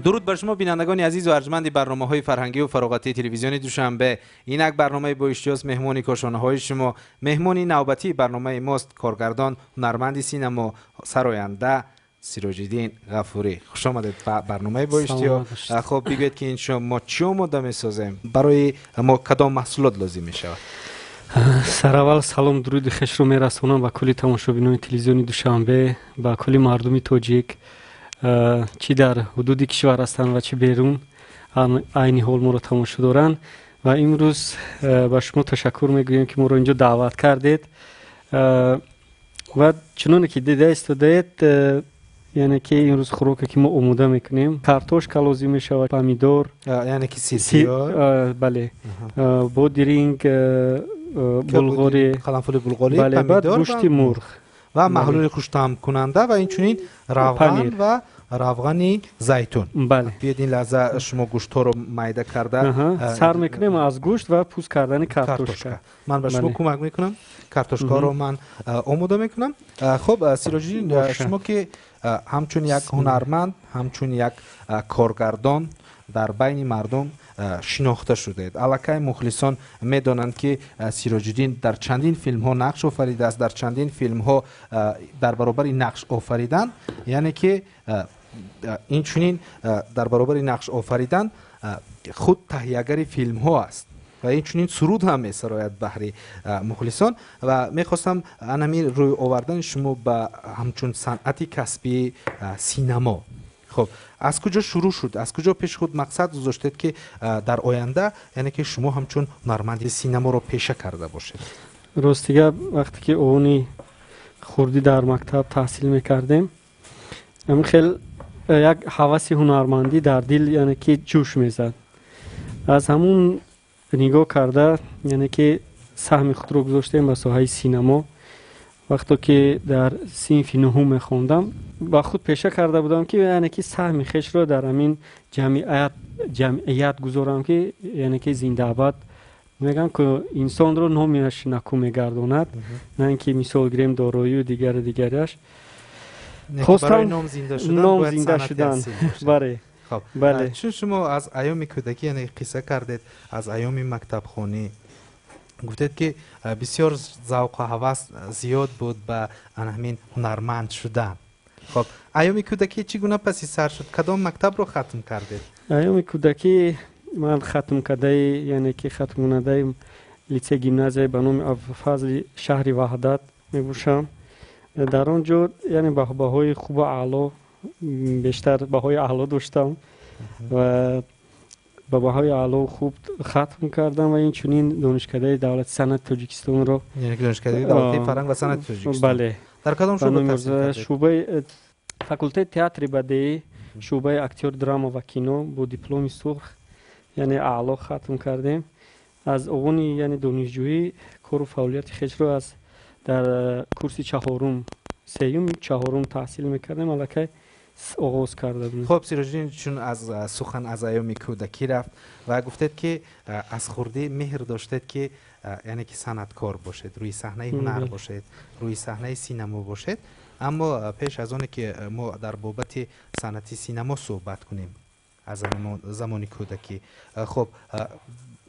درود بر شما بینندگان عزیز و ارجمند برنامه‌های فرهنگی و فراغتی تلویزیون دوشنبه. این یک برنامه با اشتیاق مهمانی کاشانه‌های شما. مهمانی نوبتی برنامه ماست کارگردان هنرمند سینما سراینده سیراج‌الدین غفوری. خوش آمدید به برنامه با اشتیاق. خب بگوید که این شما چی آماده می‌سازیم؟ برای ما کدام محصولات لازم می‌شود؟ سرآول سلام درود خوش رو می‌رسونم به کلی تماشاگران تلویزیون دوشنبه، به کلی مردم تاجیک چی در حدود کشور هستند و چی بیرون عین حال ما رو تماشا دارن. و امروز با شما تشکر میگویم که ما رو اینجا دعوت کردید و چنانه که دیده استودید یعنی که امروز خوراکی که ما آماده میکنیم کارتوشکا لازم میشه، پامیدور یعنی که سیرکیار، بله، بودرینگ، بلغاری، قرنفل بلغاری، بله، بعد گوشت مرغ و محلول خوش‌طعم کننده و اینچنین روغن و روغن زیتون. بله. بیاید این لحظه شما گوشت رو میده کرده سر میکنیم از گوشت و پوست کردن کارتوشکا. من به شما کمک میکنم. کارتوشکا رو من آماده میکنم. خب سیراج‌الدین، شما که همچون یک هنرمند، همچون یک کارگردان در بین مردم شناخته شدید. الکی مخلصان میدانند که سیراج‌الدین در چندین فیلم ها نقش آفریده است. در چندین فیلم ها در برابر نقش آفریدن، یعنی که این چنین در برابر نقش آفریدن خود تهیه‌گر فیلم ها است و این چنین سرود هم می‌سراید بهر مخلصان. و میخواستم انمی روی آوردن شما به همچون صنعت کسبی سینما. خب از کجا شروع شد؟ از کجا پیش خود مقصد گذاشتید که در آینده یعنی که شما همچون هنرمند سینما رو پیشه کرده باشید؟ راستیگه وقتی که اونی خوردی در مکتب تحصیل میکردیم، همین خیلی یک هوس هنرمندی در دل یعنی که جوش میزد. از همون نگاه کرده یعنی که سهم خود رو گذاشتیم به ساحه سینما. وقتی که در صنف نهم میخوندم با خود پیشه کرده بودم که یعنی که سهم خویش رو در همین جمعیت گذارم که یعنی که زنده آباد میگن که انسان رو نامیش نکو میگرداند، نه اینکه مثال گریم دارایی و دیگرش. برای نام زنده شدن بله. خب بله. چون شما از ایام کودکی یعنی قصه کردید از ایام مکتب خونی، گفتید که بسیار ذوق و هوس زیاد بود به همین هنرمند شدن. خب ایام کودکی چگونه پس سر شد؟ کدام مکتب رو ختم کردید؟ ایام کودکی من ختم کرده یعنی که ختم کننده لیسه گیمنازیای به نام ابوالفضل شهر وحدت میباشم. در آنجا یعنی بهاهای خوب و اعلا، بیشتر بهای اعلا داشتم و با بهای اعلا خوب ختم کردم و این چنین دانشکده دولت صنعت تاجیکستان رو، یعنی دانشکده دولت فرهنگ و صنعت تاجیکستان. بله. در کدام شعبه تحصیل کردید؟ شعبه فاکولته تئاتر بدیعی، شعبه اکتور دراما و کینو با دیپلم سرخ یعنی اعلا ختم کردیم. از اون یعنی دانشجویی کار و فعالیت خویش رو از در کورس چهارم تحصیل میکردیم الکی آغاز کرده بودیم. خب سیراج‌الدین، چون از سخن از ایام کودکی رفت و گفتید که از خردی مهر داشتید که یعنی که صنعتکار باشید، روی صحنه هنر باشید، روی صحنه سینما باشید. اما پیش از آن که ما در بابت صنعت سینما صحبت کنیم از زمان کودکی، خب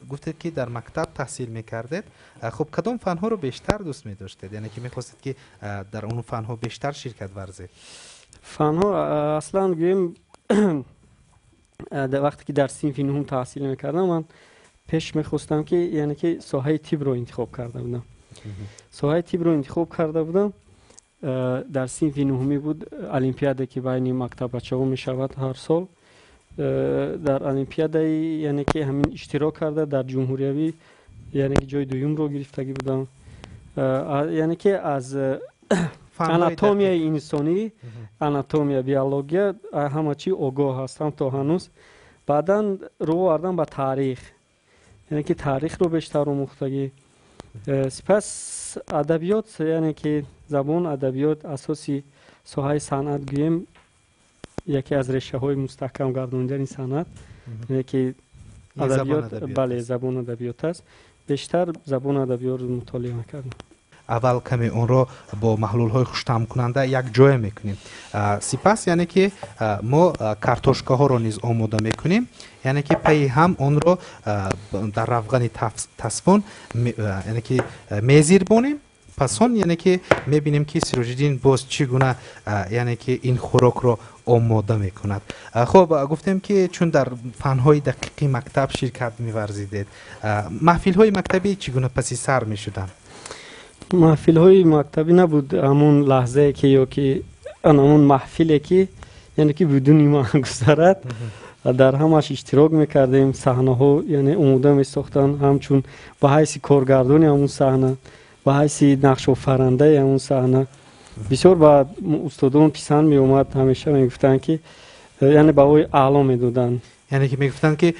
گفتید که در مکتب تحصیل میکردید. خب کدام فنها رو بیشتر دوست می داشتید؟ یعنی که میخواستید که در اون فنها بیشتر شرکت ورزید؟ فنها اصلا گویم وقتی که در صنف نهم تحصیل میکردم من پیش میخواستم که یعنی که ساحه طب رو انتخاب کرده بودم. ساحه طب رو انتخاب کرده بودم. در صنف نهمی بود المپیادی که بین مکتب بچه‌ها میشود هر سال. در المپیادی یعنی که همین اشتراک کرده در جمهوری یعنی که جای دوم رو گرفتگی بودم. یعنی که از آناتومی انسانی، آناتومی بیولوژی همه چی آگاه هستم تا هنوز. بعداً رو آوردم به تاریخ، یعنی که تاریخ رو بیشتر آموختگی. سپس ادبیات یعنی که زبان ادبیات اساسی ساحه صنعت گویم یکی از ریشه های مستحکم گرداندن صنعت یعنی که ادبیات، بله زبان ادبیات است. بیشتر زبان ادبیات رو مطالعه می‌کردم. اول کمی اون رو با محلول های خوش‌طعم کننده یک جای میکنیم. سپس یعنی که ما کارتوشکا ها رو نیز آماده میکنیم، یعنی که پی هم اون رو در روغن تصفن یعنی که میزیر بونیم. پس اون یعنی که میبینیم که سیروژیدین باز چگونه یعنی که این خوراک رو آماده میکند. خب گفتیم که چون در فنهای دقیقی مکتب شرکت می‌ورزیدید، محفل های مکتبی چگونه پسی سر میشدن؟ محفل های مکتبی نبود همون لحظه که یا که همون محفلی که یعنی که بدون ما گذرد در همش اشتراک میکردیم. صحنه ها یعنی عموده میساختن، همچون به حیث کارگردانی همون صحنه، به حیث نقش آفرنده همون صحنه بسیار با استادان پسند می اومد. همیشه میگفتن که یعنی به اوی اعلا میدادن، یعنی که میگفتن که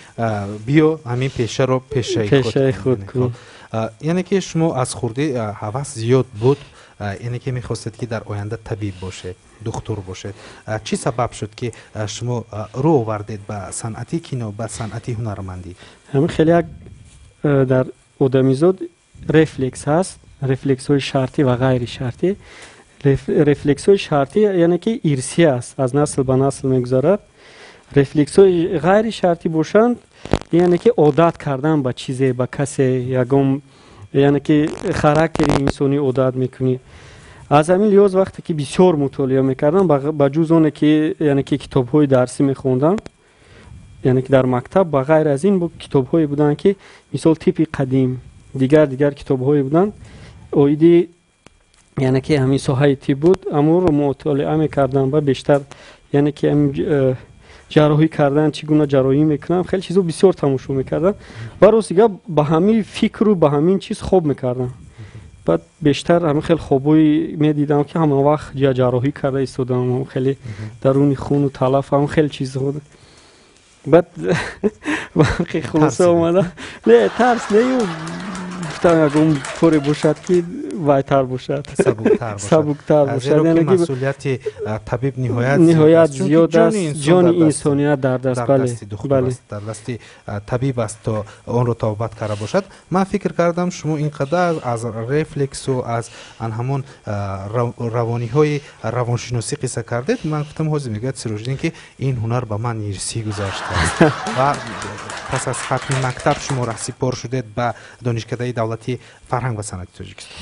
بیا همین پیشه رو پیشه خود کن. یعنی که شما از خورده هوس زیاد بود، یعنی که میخواستید که در آینده طبیب باشه، دکتر باشه. چی سبب شد که شما رو آوردید به صنعتی کینو، به صنعتی هنرمندی؟ همین خیلی یک در آدمیزاد رفلکس هست، رفلکس های شرطی و غیر شرطی. رفلکس های شرطی یعنی که ارثی است، از نسل به نسل میگذرد. رفلکس های غیر شرطی باشند یعنی که عادت کردن به چیزی، به کسی، یگم یعنی که خاراکتر انسانی عادت میکنی. از همین لحاظ وقتی که بسیار مطالعه میکردم، به جز اون که یعنی که کتاب های درسی میخوندم، یعنی که در مکتب به غیر از این کتاب هایی بودن که مثال تیپ قدیم، دیگر کتاب هایی بودن اویدی یعنی که همین ساحه تیپ بود، اما رو مطالعه میکردم و بیشتر یعنی که جراحی کردن، چگونه جراحی میکنم، خیلی چیزو بسیار تماشا میکردم و روزیگه با همین فکر و با همین چیز خوب میکردم. بعد بیشتر همین خیلی خوبی میدیدم که همه وقت جراحی کرده ایستادم، خیلی درونی خون و تلف هم خیلی چیز بود. بعد وقتی خلاصه اومدم نه ترس نه گفتم اگه طوری باشد که وایتر باشد، سبکتر باشد. یعنی که مسئولیت طبیب نهایت زیاد است، جان انسانیت در دست در دست طبیب است تا اون رو توبت کرده باشد. من فکر کردم شما اینقدر از رفلکس و از همون روانی های روانشناسی قصه کردید. من گفتم حاضر میگه سیروژیدین که این هنر به من ارثی گذاشته است و پس از ختم مکتب شما رهسپار شدید به دانشکده دولتی فرهنگ و صنعت تاجیکستان.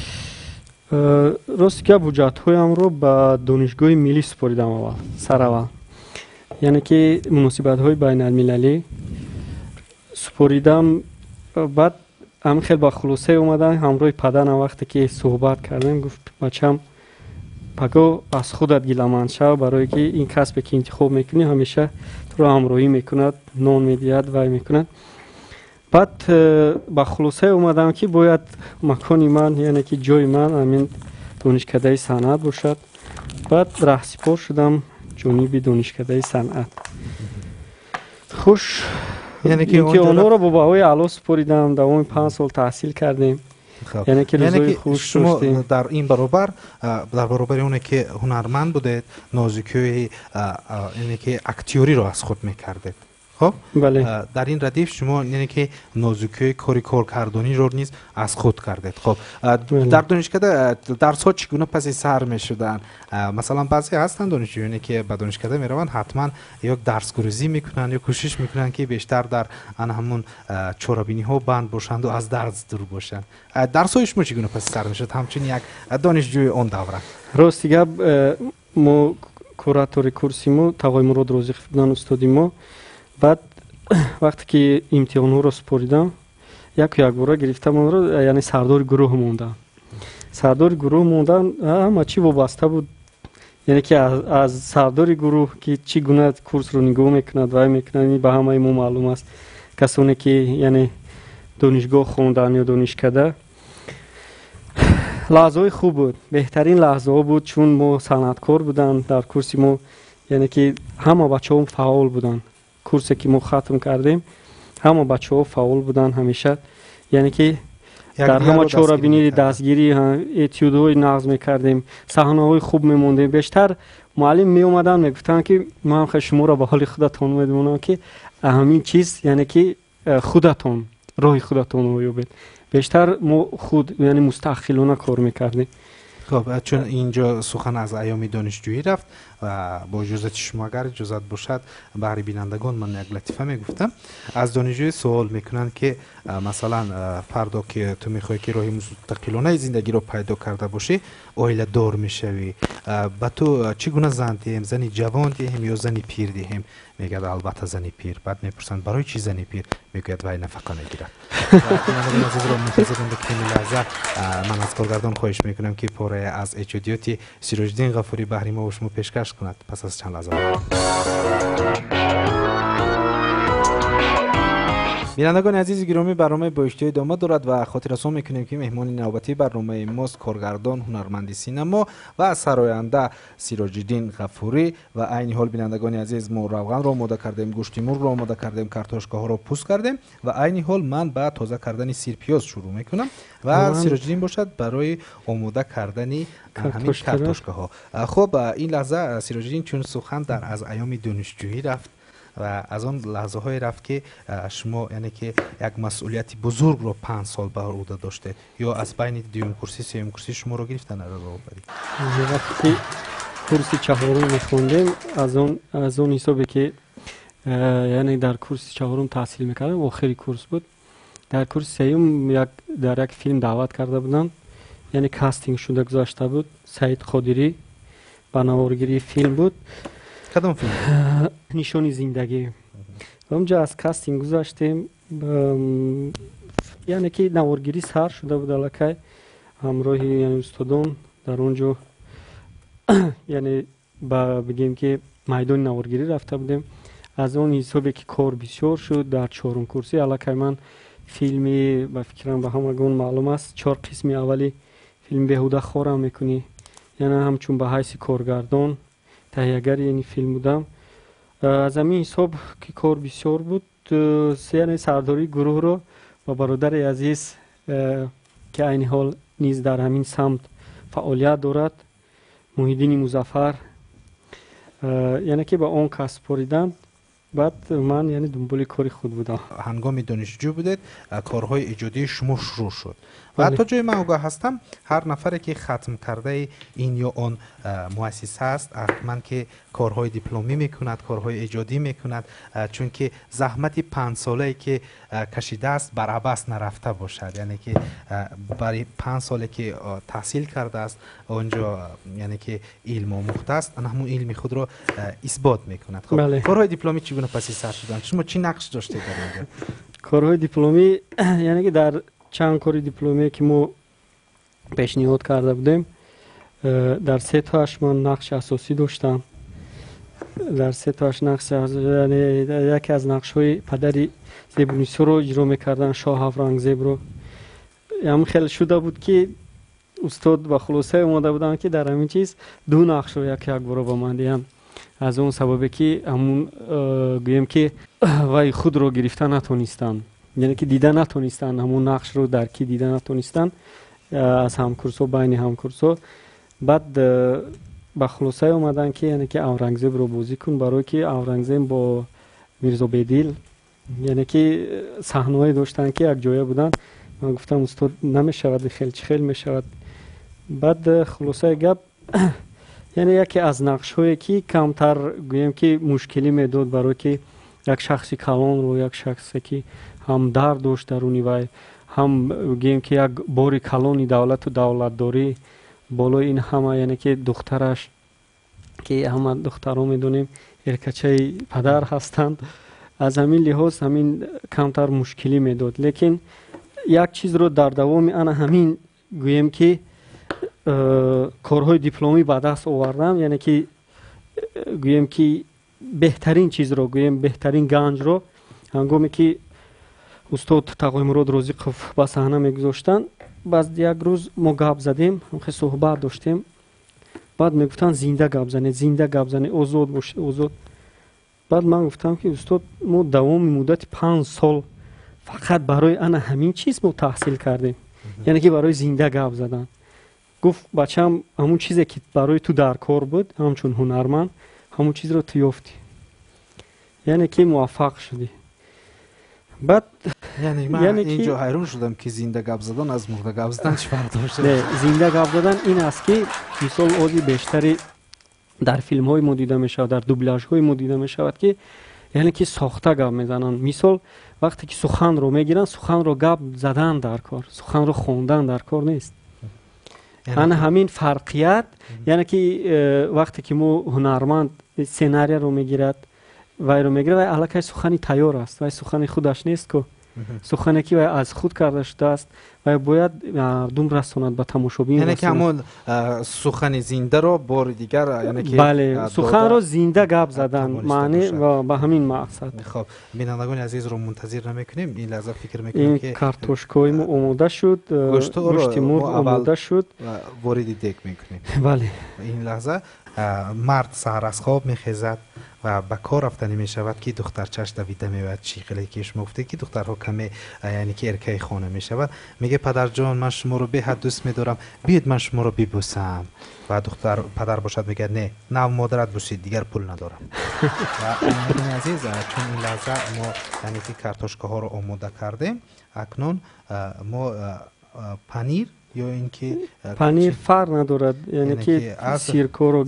راست که بودجت هایم رو به دانشگاه ملی سپاریدم اول سر اول، یعنی که مناسبت های بین المللی سپاریدم. بعد هم خیلی با خلاصه اومدن همراه پدرم وقتی که صحبت کردم گفت بچم پگاه از خودت گیلمند شو، برای که این کسب که انتخاب میکنی همیشه تو رو همراهی میکند، نان میدید و میکند. بعد با خلاصه اومدم که باید مکانی من یعنی که جای من همین دانشکده صنعت باشد. بعد رهسپار شدم جانب دانشکده صنعت. خوش یعنی که اونها رو با بهای اعلی سپاریدم، دوام 5 سال تحصیل کردیم. یعنی که روزای خوش شما در این برابر در برابر اونه که هنرمند بودید، نازکی‌های یعنی که اکتیوری رو از خود میکردید. خب بله. در این ردیف شما یعنی که نازکی کارگردانی رو نیز از خود کردید. خب در دانشکده درس ها چگونه پس سر می شدن؟ مثلا بعضی هستن دانشجویانی که به دانشکده می روند حتما یک درس گریزی میکنن یا کوشش میکنن که بیشتر در همون چورابینی ها بند باشند و از درس دور باشند. درس های شما چگونه پس سر می شد همچون یک دانشجوی اون دوره؟ راستی گپ ما کوراتوری کورسیمو تقای مراد روزیخ بودن استادی ما. بعد وقتی که امتحان ها رو سپاریدم یک بار گرفتم اون رو، یعنی سردار گروه موندن. سردار گروه موندن همه چی وابسته بود، یعنی که از سردار گروه که چی گونه کورس رو نگاه میکند و میکند به همه ما معلوم است. کسانی که یعنی دانشگاه خوندن یا دانشکده لحظه خوب بود، بهترین لحظه ها بود، چون ما صنعتکار بودن در کورس ما، یعنی که همه بچه هم فعال بودن. کورسی که ما ختم کردیم همه بچه ها فعال بودن همیشه، یعنی که در همه چورابینی دستگیری اتیودهای نقض میکردیم، صحنه های خوب میموندیم. بیشتر معلم می اومدن میگفتن که ما هم شما را به حال خودتون میدونم که همین چیز یعنی که خودتون راه خودتون رو یابید. بیشتر ما خود یعنی مستقلانه کار میکردیم. خب چون اینجا سخن از ایام دانشجویی رفت و با اجازت شما اگر اجازت باشد برای بینندگان من یک لطیفه میگفتم. از دانشجوی سوال میکنن که مثلا فردا که تو میخوای که راه مستقلانه زندگی رو پیدا کرده باشی اویله دار میشوی، با تو چگونه زن دیم؟ زنی جوان دیم یا زنی پیر دیم؟ میگه البته زنی پیر. بعد میپرسن برای چی زنی پیر؟ میگه وای نفقه نگیرد. عزیز رو منتظرم به کمی لحظه من از کارگردان خواهش میکنم که پاره از اجودیاتی سیراج‌الدین غفوری بهری ما و شما پیشکش کند پس از چند لحظه. بینندگان عزیز گرامی، برنامه بایشتی ادامه دارد و خاطر رسان میکنیم که مهمان نوبتی برنامه ماست کارگردان، هنرمند سینما و سراینده سیراج‌الدین غفوری و عین حال بینندگان عزیز ما روغن را آماده کردیم، گوشت مرغ را آماده کردیم، کارتوشکا ها را پوست کردیم و عین حال من به تازه کردن سیر پیاز شروع میکنم و سیراج‌الدین باشد برای آماده کردن همین کارتوشکا ها. خب این لحظه سیراج‌الدین چون سخن در از ایام دانشجویی رفت و از آن لحظه های رفت که شما یعنی که یک مسئولیت بزرگ رو 5 سال بر عهده داشته یا از بین دوم کرسی سوم کرسی شما رو گرفتن رو برید. وقتی کورس چهارم میخوندم از اون حسابی که یعنی در کورس چهارم تحصیل میکردم آخری کورس بود. در کورس سوم در یک فیلم دعوت کرده بودن، یعنی کاستینگ شده گذاشته بود. سعید قادری با نوارگیری فیلم بود. کدام فیلم؟ نشان زندگی. اونجا از کاستینگ گذاشتیم، یعنی که نوارگیری سر شده بود الکی همراه یعنی استادان در اونجا یعنی بگیم که میدان نوارگیری رفته بودیم. از اون حسابی که کار بسیار شد در چهارم کورسی الکی من فیلمی با فکرم به همگان معلوم است 4 قسمی اولی فیلم بیهوده خورم میکنی، یعنی همچون به حیث کارگردان تهیه‌گر این فیلم بودم. از همین حساب که کار بسیار بود یعنی سرداری گروه رو با برادر عزیز که این حال نیز در همین سمت فعالیت دارد، محیدین مظفر، یعنی که با اون کسب پریدند. بعد من یعنی دنبال کاری خود بودم. هنگام دانشجو بودید کارهای ایجادی شما شروع شد و تا جای من آگاه هستم هر نفری که ختم کرده این یا آن مؤسسه است حتما که کارهای دیپلمی میکند، کارهای ایجادی میکند، چون که زحمت 5 ساله که کشیده است بر عبث نرفته باشد. یعنی که برای 5 ساله که تحصیل کرده است اونجا یعنی که علم آموخته است همون علم خود را اثبات میکند. خب کارهای دیپلمی چگونه پس سر شدن؟ شما چی نقش داشتید در اونجا؟ کارهای دیپلمی یعنی که در چند کاری دیپلمی که ما پیشنهاد کرده بودیم در 3 تاش من نقش اساسی داشتم. در 3 تاش نقش یعنی یکی از نقش های پدری زیبونیسو رو اجرا میکردن، شاه افرنگزیب رو. هم خیلی شده بود که استاد با خلاصه اومده بودن که در همین چیز 2 نقش رو یک بار با من دیم. از اون سببی که همون گویم که وای خود رو گرفته نتونستن، یعنی که دیده نتونستن همون نقش رو درکی دیده نتونستن از همکورسو بین همکورسو. بعد با خلاصه اومدن که یعنی که اورنگزیب رو بازی کن، برای که اورنگزیب با میرزا بیدیل یعنی که صحنه‌ای داشتن که یک جایه بودن. من گفتم استاد نمیشود خیلی میشود. بعد خلاصه گپ یعنی یکی از نقش‌هایی که کمتر گویم که مشکلی میداد برای که یک شخصی کلان رو، یک شخصی که هم درد داشت درونی وای، هم گویم که یک باری کلانی دولت و دولت داری بالای این همه، یعنی که دخترش که همه دخترها میدونیم ارکچه پدر هستند، از همین لحاظ همین کمتر مشکلی میداد. لیکن یک چیز رو در دوام انا همین گویم که کارهای دیپلمی به دست آوردم، یعنی که گویم که بهترین چیز رو گویم بهترین گنج رو هنگامی که استاد تقوی مراد رازقوف با صحنه میگذاشتن، بعد یک روز ما گپ زدیم، هم خیلی صحبت داشتیم. بعد میگفتن زنده گپ زنید، زنده گپ زنید، آزاد باشید، آزاد. بعد من گفتم که استاد ما دوام مدت 5 سال فقط برای انا همین چیز ما تحصیل کردیم، یعنی که برای زنده گپ زدن. گفت بچم همون چیزی که برای تو در کار بود همچون هنرمند همون چیز رو تو یافتی، یعنی که موفق شدی. بعد یعنی من اینجا حیران شدم که زنده گپ زدن از مرده گپ زدن چی فرق داشته؟ نه، زنده گپ زدن این است که مثال آزی بیشتری در فیلم های ما دیده می شود، در دوبلاژ های ما دیده می شود که یعنی که ساخته گپ میزنن. مثال وقتی که سخن رو میگیرن، سخن رو گپ زدن در کار، سخن رو خوندن در کار نیست. یعنی همین فرقیت، یعنی که وقتی که ما هنرمند سناریو رو میگیرد وای رو میگیره، وای علاقه سخنی تیار است، وای سخنی خودش نیست که سخنی که وای از خود کرده شده است و باید مردم رساند به تماشابین. یعنی که همون سخن زنده رو بار دیگر، یعنی که بله، سخن رو زنده گپ زدن معنی و به همین مقصد. خب بینندگان عزیز رو منتظر نمیکنیم، این لحظه فکر میکنیم که کارتوشکای ما آماده شد، گوشت مرغ آماده شد، وارد دیگ میکنیم. بله، این لحظه مرد سحر از خواب میخیزد و به کار رفتنی می شود که دخترچش دویده میاد. چی خیلی کش مفته که دخترها کمی یعنی که ارکای خانه می شود. میگه پدر جان من شما رو به حد دوست میدارم، بیاید من شما رو ببوسم. و دختر پدر باشد میگه نه مادرت بوسید، دیگر پول ندارم. و عزیز چون این لحظه ما یعنی که کارتوشکا ها رو آماده کردیم، اکنون ما پنیر یا اینکه پنیر فرق ندارد، یعنی که سیرکو رو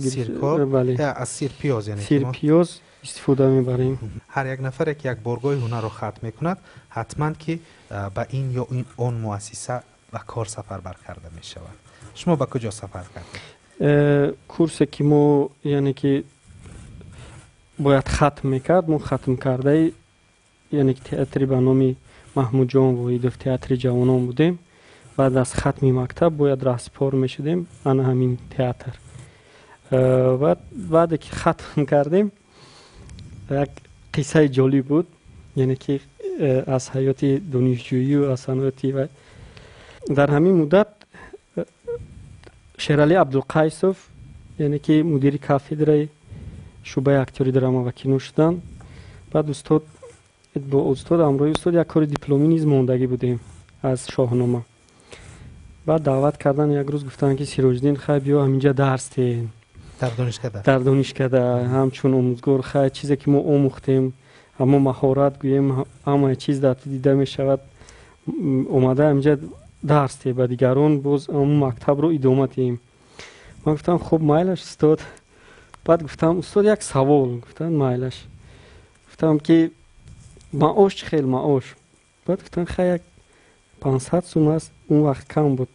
بله، از سیر پیاز، یعنی سیر پیاز استفاده میبریم. هر یک نفر که یک بارگاه هنر رو ختم میکند حتما که به این یا این اون مؤسسه و کار سفر بر کرده می شود. شما به کجا سفر کردید؟ کورس که ما یعنی که باید ختم میکرد، ما ختم کرده، یعنی که تئاتری به نام محمود جان وحیدوف تئاتر جوانان بودیم. بعد از ختم مکتب باید رهسپار میشدیم انا همین تئاتر. بعد که ختم کردیم یک قصه جالب بود، یعنی که از حیات دانشجویی و از حیاتی و در همین مدت شیرعلی عبدالقیسوف، یعنی که مدیر کافدره شعبه اکتوری دراما و کینو شدن. بعد با استاد امروی استاد یک کار دیپلمی نیز ماندگی بودیم از شاهنامه. بعد دعوت کردن، یک روز گفتن که سیراج‌الدین خیلی بیا همینجا درس ده در دانشکده همچون آموزگار خیلی چیزی که ما آموختیم، اما مهارت گوییم، اما چیز در دیده می شود اومده همینجا درس ده به دیگران باز اون مکتب رو ادامه دهیم. من گفتم خب مایلش استاد. بعد گفتم استاد یک سوال. گفتن مایلش. گفتم که معاش خیلی معاش. بعد گفتن خیلی 500 سوم است، اون وقت کم بود.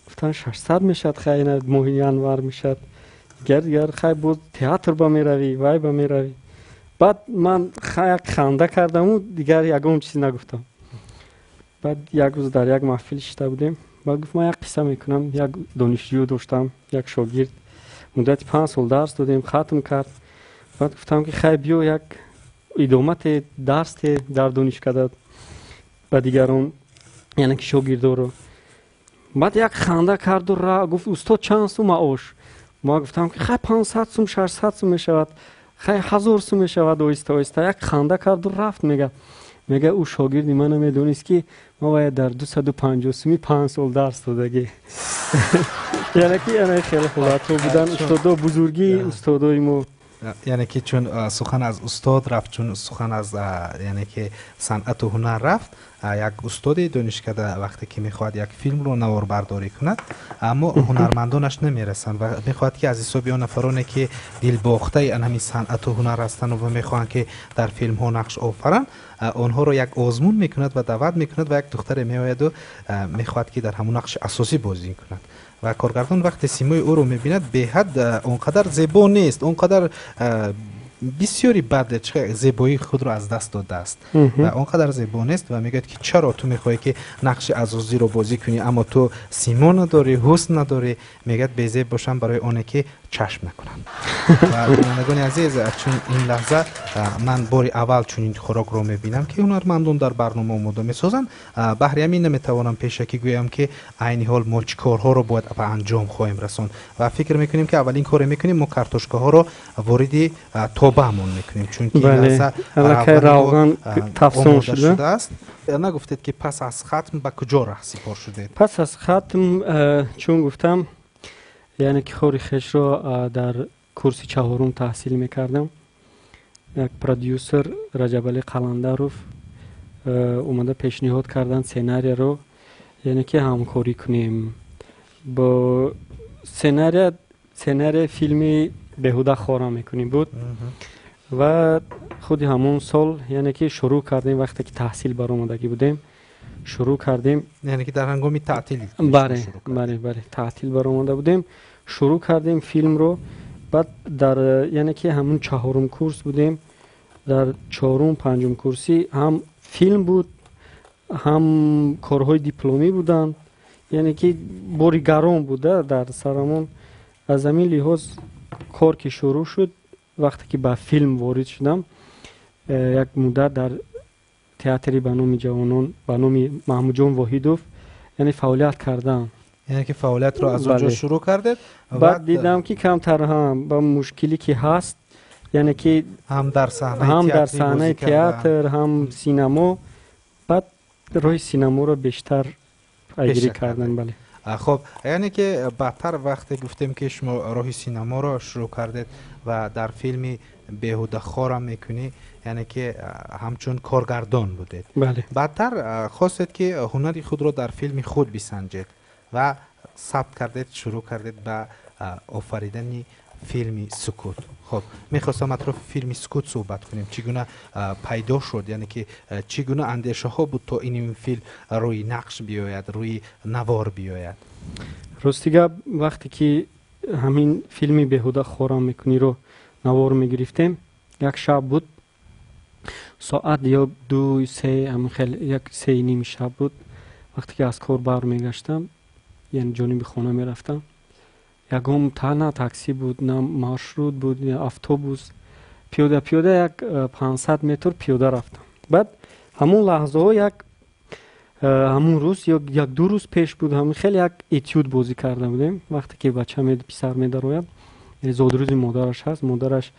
گفتن 600 میشد، خیلی ماهی انور میشد. گر خیلی بود تئاتر با میروی وای با میروی. بعد من خیلی خنده کردم و دیگر یگام چیز نگفتم. بعد یک روز در یک محفل شده بودیم، بعد گفت من یک قصه میکنم. یک دانشجو داشتم، یک شاگرد، مدت 5 سال درس دادیم، ختم کرد. بعد گفتم که خیلی بیا یک ادامه درس در دانشکده و دیگران، یعنی که شاگردا رو. بعد یک خنده کرد و را گفت استاد چند سوم معاش؟ ما گفتم که خیلی 500 سوم 600 سوم میشود، خیلی 1000 سوم میشود. آهسته آهسته یک خنده کرد و رفت. میگه او شاگردی من میدونست که ما باید در 250 سومی 5 سال درس دادگی. یعنی که خیلی خلاطو بودن استادا، بزرگی استادای ما. یعنی که چون سخن از استاد رفت، چون سخن از یعنی که صنعت و هنر رفت، یک استاد دانشکده وقتی که میخواد یک فیلم رو نوار برداری کند، اما هنرمندانش نمیرسن و میخواد که از حساب اون نفرانی که دل باخته این همین صنعت و هنر هستند و میخوان که در فیلم ها نقش آفرن، اونها رو یک آزمون میکند و دعوت میکند و یک دختر میآید و میخواد که در همون نقش اساسی بازی کند. و کارگردان وقتی سیمای او رو میبیند به حد اونقدر زیبا نیست، اونقدر بسیاری بد زیبایی خود رو از دست داده است و اونقدر زیبا نیست و میگه که چرا تو میخوای که نقش عزازی رو بازی کنی اما تو سیما نداری، حسن نداری. میگه بیزیب باشم برای اونه که چشم نکنن. و بینندگان عزیز، چون این لحظه من باری اول چون این خوراک رو میبینم که هنرمندان در برنامه آماده میسازن، بهر همین نمیتوانم پیشکی گویم که عین حال ما چیکارها رو باید به انجام خواهیم رسون و فکر میکنیم که اولین کار میکنیم ما کارتوشکاها رو وارد توبهمون میکنیم، چون که بله روغن تفسون شده است. نگفتید که پس از ختم به کجا رهسپار شدید؟ پس از ختم چون گفتم یعنی که خوری خش رو در کورس 4 تحصیل میکردم. یک پرودیوسر رجب علی قلندروف اومده پیشنهاد کردن سناریو رو، یعنی که همکاری کنیم با سناریو فیلمی بهوده خورا میکنیم بود. و خودی همون سال یعنی که شروع کردیم، وقتی که تحصیل برآمدگی بودیم شروع کردیم. یعنی که در هنگام تعطیل؟ بله تعطیل برآمده بودیم، شروع کردیم فیلم رو. بعد در یعنی که همون 4م کورس بودیم، در 4م 5م کورسی هم فیلم بود هم کارهای دیپلمی بودن، یعنی که باری گرم بوده در سرمون. از همین لحاظ کار که شروع شد، وقتی که به فیلم وارد شدم یک مدت در تئاتری به نام جوانان به نام محمود جان واحدوف یعنی فعالیت کردم. یعنی که فعالیت رو از اونجا شروع کردید؟ بعد دیدم که کمتر هم با مشکلی که هست، یعنی که هم در صحنه تئاتر هم سینما، بعد روی سینما رو بیشتر پیگیری کردن. بله. خب یعنی که بعدتر وقتی گفتیم که شما راه سینما رو شروع کردید و در فیلمی بهوده خورا میکنی، یعنی که همچون کارگردان بودید. بله. بعدتر خواستید که هنری خود رو در فیلم خود بسنجید و ثبت کردید، شروع کردید به آفریدن فیلم سکوت. خب میخواستم اطراف فیلم سکوت صحبت کنیم، چگونه پیدا شد، یعنی که چگونه اندیشه ها بود تا این فیلم روی نقش بیاید، روی نوار بیاید؟ راستیگه وقتی که همین فیلمی بهوده خورا میکنی رو نوار میگرفتیم، یک شب بود، ساعت یا 2-3 هم خیلی یک 3:30 شب بود. وقتی که از کار برمیگشتم یعنی جانب خانه میرفتم، یکم نه تاکسی بود نه مارشروت بود نه اتوبوس، پیاده یک 500 متر پیاده رفتم. بعد همون لحظه ها یک همون روز یا 1-2 روز پیش بود، همون خیلی یک اتیود بازی کرده بودیم. وقتی که بچه پسر میدروید، یعنی زادروز مادرش هست، مادرش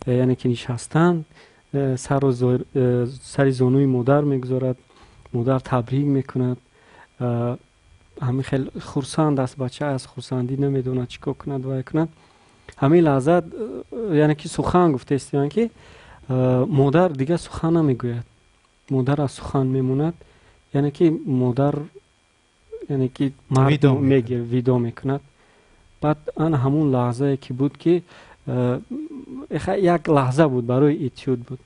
یعنی که نشستن سر زانوی مادر میگذارد، مادر تبریک میکند، همین خیلی خرسند است، بچه از خرسندی نمیدونه چیکار کند و کند. همین لحظه یعنی که سخن گفته است، یعنی که مادر دیگه سخن نمیگوید، مادر از سخن میموند، یعنی که مادر یعنی که مرد میگه ویدا میکند. بعد آن همون لحظه که بود که یک لحظه بود برای اتیود بود،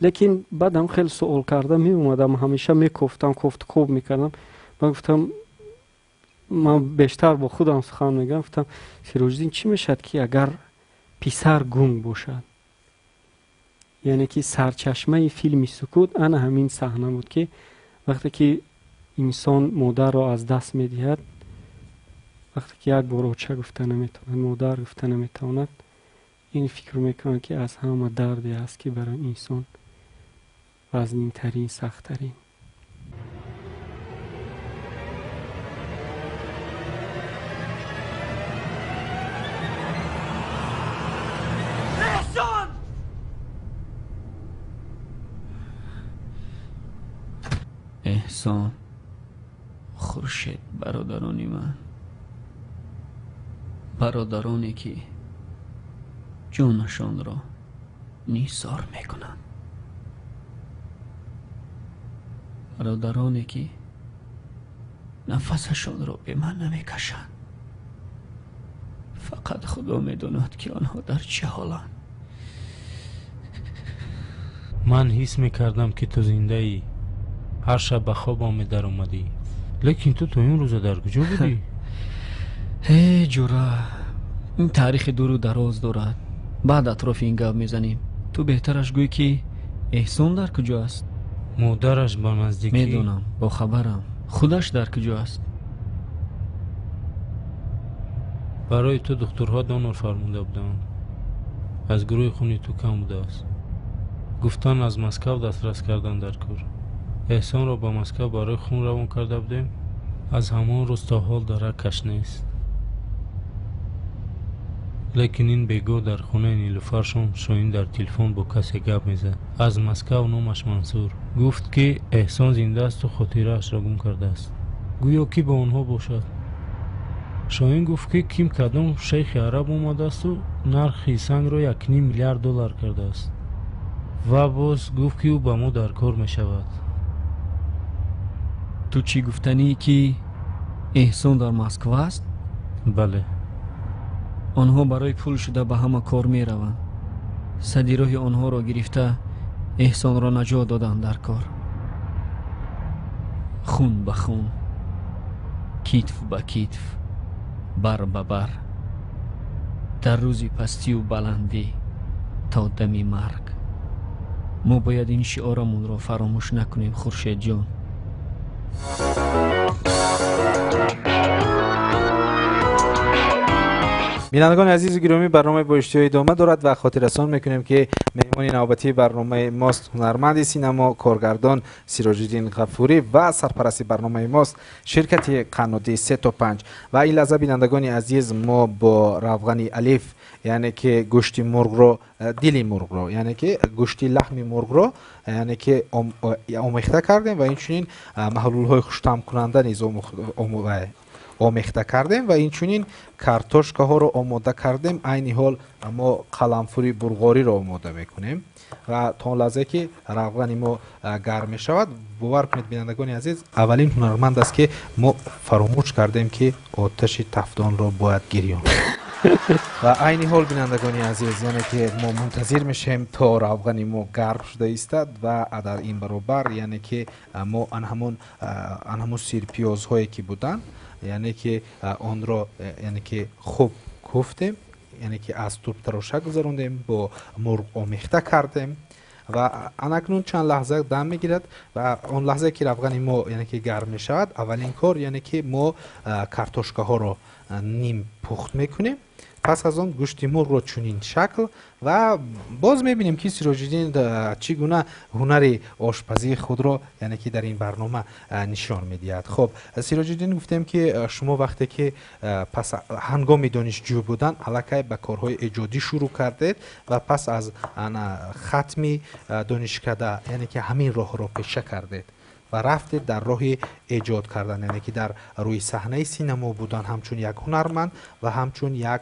لیکن بعدم خیلی سوال کردم، می اومدم همیشه میگفتم، گفتگو میکردم. من گفتم من بیشتر با خودم سخن میگم، گفتم سیروجدین چی میشد که اگر پسر گنگ باشد؟ یعنی که سرچشمه فیلم سکوت انا همین صحنه بود که وقتی که انسان مادر را از دست میدهد، وقتی که یک بچه گفته نمیتواند، مادر گفته نمیتواند، این فکر میکنه که از همه دردی است که برای انسان وزنین ترین، سخت ترین. احسان، خورشید، برادرانی من، برادرانی که جانشان را نیثار میکنند، برادرانی که نفسشان را به من نمیکشند. فقط خدا میداند که آنها در چه حالند. من حس میکردم که تو زنده ای، هر شب به خواب آمد در اومدی، لیکن تو این روزا در کجا بودی؟ هی جورا، این تاریخ دور و دراز دارد، بعد اطراف این گپ میزنیم. تو بهترش گوی که احسان در کجا است؟ مادرش با نزدیکی میدونم، با خبرم. خودش در کجا است؟ برای تو دکترها دونر فرموده بودند، از گروه خونی تو کم بوده است. گفتن از مسکو دسترس کردن در کار. احسان را با مسکو برای خون روان کرده بودیم، از همان روز تا حال داره کش نیست. لیکن این بیگو در خونه نیلوفرشون شاین در تلفن با کسی گپ میزد. از مسکو، نامش منصور، گفت که احسان زنده است و خاطره‌اش را گم کرده است، گویا کی با آنها باشد. شاین گفت که کیم کدام شیخ عرب اومده است و نرخ سنگ را 1.5 میلیارد دلار کرده است و باز گفت که او با ما در کار می شود. تو چی گفتنی که احسان در مسکو است؟ بله. آنها برای پول شده به همه کار می روند. صدیرای آنها را گرفته احسان را نجات دادند در کار. خون به خون، کتف به کتف، بر به بر، در روزی پستی و بلندی تا دمی مرگ. ما باید این شعارمون را فراموش نکنیم خورشید جان. بینندگان عزیز و گرامی، برنامه با اشتیاق ادامه دارد و خاطر رسان میکنیم که مهمان نوبتی برنامه ماست هنرمند سینما، کارگردان سیراج الدین غفوری و سرپرست برنامه ماست شرکت قنادی 3 تا 5. و این لحظه بینندگان عزیز ما با روغن الف، یعنی که گوشت مرغ رو، دل مرغ رو، یعنی که گوشت لحم مرغ رو یعنی که آمیخته کردیم و اینچنین محلول های خوش‌طعم کننده نیز آمیخته کردیم و اینچنین کارتوشکا ها رو آماده کردیم. عین حال ما قلمفوری بلغاری رو آماده میکنیم و تا لحظه که روغن ما گرم می شود، باور کنید بینندگان عزیز، اولین هنرمند است که ما فراموش کردیم که آتش تفدان رو باید گریان. و عین حال بینندگان عزیز، یعنی که ما منتظر میشیم تا روغن ما گرم شده ایستد و در این برابر یعنی که ما همون سیر پیاز هایی که بودن یعنی که آن را یعنی که خوب کوفتیم، یعنی که از توپ تراشه گذراندیم، با مرغ آمیخته کردیم و اکنون چند لحظه دم میگیرد و اون لحظه که روغن ما یعنی که گرم می شود، اولین کار یعنی که ما کارتوشکا ها رو نیم پخت میکنیم. پس از آن گوشت مرغ رو چنین شکل و باز میبینیم که سیراج الدین چگونه هنر آشپزی خود را یعنی که در این برنامه نشان میدهد. خب سیراج الدین گفتیم که شما وقتی که پس هنگام دانشجو بودن الکی به کارهای ایجادی شروع کردید و پس از ختمی دانشکده یعنی که همین راه را پیشه کردید و رفتید در راه ایجاد کردن، یعنی که در روی صحنه سینما بودن همچون یک هنرمند و همچون یک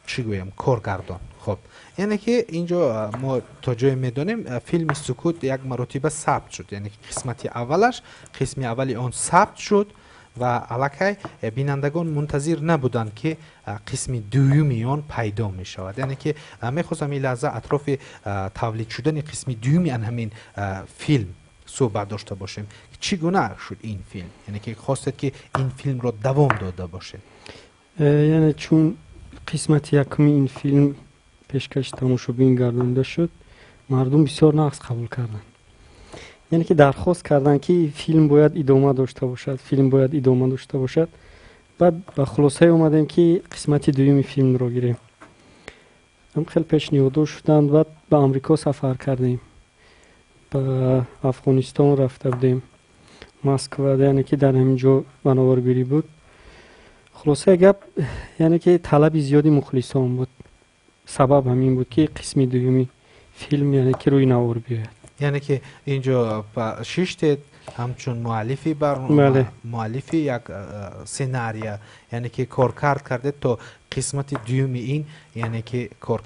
چی گویم کارگردان. خب یعنی که اینجا ما تا جای میدونیم فیلم سکوت یک مرتبه ثبت شد، یعنی که قسم اولی آن ثبت شد و الکی بینندگان منتظر نبودند که قسم دومی آن پیدا می شود. یعنی که میخواستم این لحظه اطراف تولید شدن قسم دومی همین فیلم صحبت داشته باشیم. چگونه شد این فیلم؟ یعنی که خواستید که این فیلم را دوام داده باشه. یعنی چون قسمت یکمی این فیلم پیشکش تماشابین گردانده شد، مردم بسیار نقص قبول کردند. یعنی که درخواست کردند که فیلم باید ادامه داشته باشد. بعد به خلاصه اومدیم که قسمت دومی فیلم را گیریم. هم خیلی پیشنهاد شدند و به آمریکا سفر کردیم. به افغانستان رفته بودیم، مسکو، یعنی که در همینجا بناورگیری بود. خلاصه گپ یعنی که طلب زیادی مخلصان بود. سبب همین بود که قسم دومی فیلم یعنی که روی نوار بیاید. یعنی که اینجا ششت همچون مؤلفی برنامه، مؤلفی یک سناریو یعنی که کار کرده تا قسمت دومی این یعنی که کار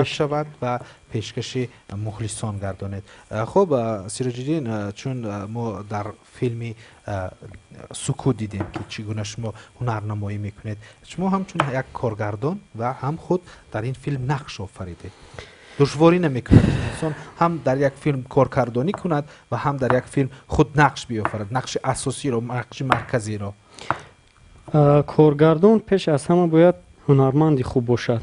شود و پیشکش مخلصان گردانید. خب سیراج الدین، چون ما در فیلم سکوت دیدیم که چگونه شما هنرنمایی میکنید، شما همچون یک کارگردان و هم خود در این فیلم نقش آفریدید. دشواری نمیکنه انسان هم در یک فیلم کارگردانی کند و هم در یک فیلم خود نقش بیافرد، نقش اساسی رو، نقش مرکزی رو؟ کارگردان پیش از همه باید هنرمندی خوب باشد.